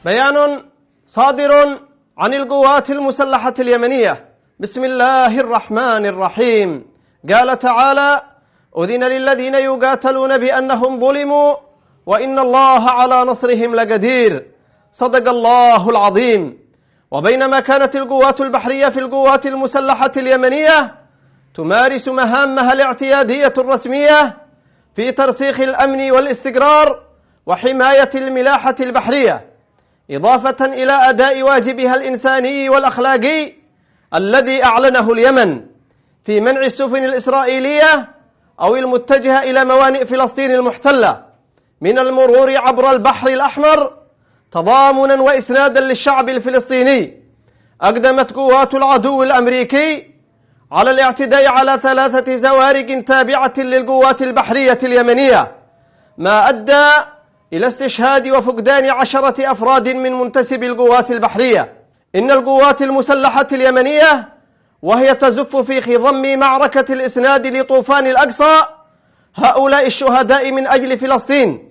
بيان صادر عن القوات المسلحة اليمنية. بسم الله الرحمن الرحيم. قال تعالى: أذن للذين يقاتلون بأنهم ظلموا وإن الله على نصرهم لقدير. صدق الله العظيم. وبينما كانت القوات البحرية في القوات المسلحة اليمنية تمارس مهامها الاعتيادية الرسمية في ترسيخ الأمن والاستقرار وحماية الملاحة البحرية، إضافة إلى أداء واجبها الإنساني والأخلاقي الذي أعلنه اليمن في منع السفن الإسرائيلية أو المتجهة إلى موانئ فلسطين المحتلة من المرور عبر البحر الأحمر تضامنا وإسنادا للشعب الفلسطيني. أقدمت قوات العدو الأمريكي على الاعتداء على 3 زوارق تابعة للقوات البحرية اليمنية، ما أدى إلى استشهاد وفقدان 10 أفراد من منتسبي القوات البحرية. إن القوات المسلحة اليمنية وهي تزف في خضم معركة الإسناد لطوفان الأقصى هؤلاء الشهداء من أجل فلسطين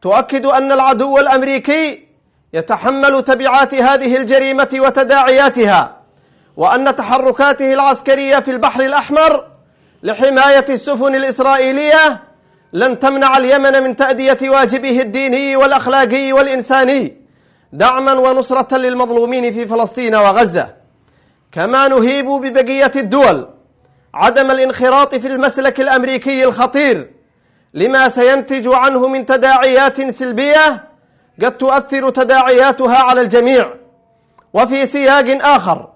تؤكد أن العدو الأمريكي يتحمل تبعات هذه الجريمة وتداعياتها، وأن تحركاته العسكرية في البحر الأحمر لحماية السفن الإسرائيلية لن تمنع اليمن من تأدية واجبه الديني والأخلاقي والإنساني دعما ونصرة للمظلومين في فلسطين وغزة. كما نهيب ببقية الدول عدم الانخراط في المسلك الأمريكي الخطير لما سينتج عنه من تداعيات سلبية قد تؤثر تداعياتها على الجميع. وفي سياق آخر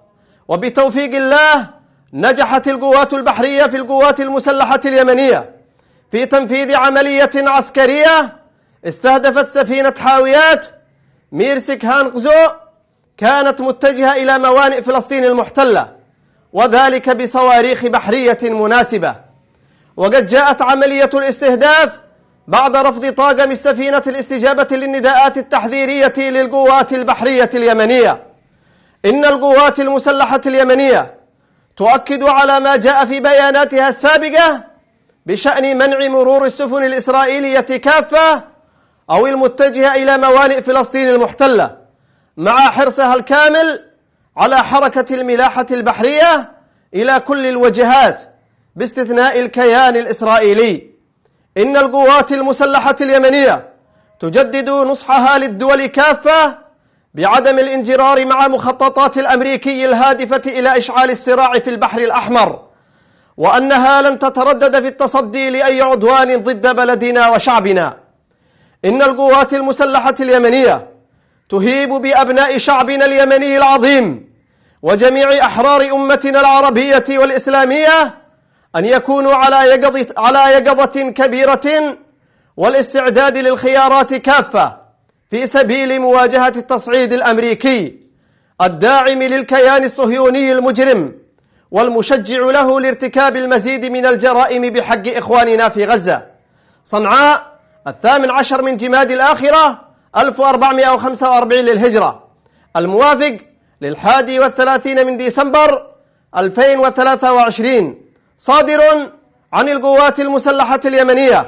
وبتوفيق الله نجحت القوات البحرية في القوات المسلحة اليمنية في تنفيذ عملية عسكرية استهدفت سفينة حاويات ميرسك هانغزو كانت متجهة إلى موانئ فلسطين المحتلة، وذلك بصواريخ بحرية مناسبة. وقد جاءت عملية الاستهداف بعد رفض طاقم السفينة الاستجابة للنداءات التحذيرية للقوات البحرية اليمنية. إن القوات المسلحة اليمنية تؤكد على ما جاء في بياناتها السابقة بشأن منع مرور السفن الإسرائيلية كافة أو المتجهة إلى موانئ فلسطين المحتلة، مع حرصها الكامل على حركة الملاحة البحرية إلى كل الوجهات باستثناء الكيان الإسرائيلي. إن القوات المسلحة اليمنية تجدد نصحها للدول كافة بعدم الانجرار مع مخططات الأمريكي الهادفة إلى إشعال الصراع في البحر الأحمر، وأنها لن تتردد في التصدي لأي عدوان ضد بلدنا وشعبنا. إن القوات المسلحة اليمنية تهيب بأبناء شعبنا اليمني العظيم وجميع أحرار أمتنا العربية والإسلامية أن يكونوا على يقظة كبيرة والاستعداد للخيارات كافة في سبيل مواجهة التصعيد الأمريكي الداعم للكيان الصهيوني المجرم والمشجع له لارتكاب المزيد من الجرائم بحق إخواننا في غزة. صنعاء 18 من جماد الآخرة 1445 للهجرة، الموافق 31 من ديسمبر 2023. صادر عن القوات المسلحة اليمنية.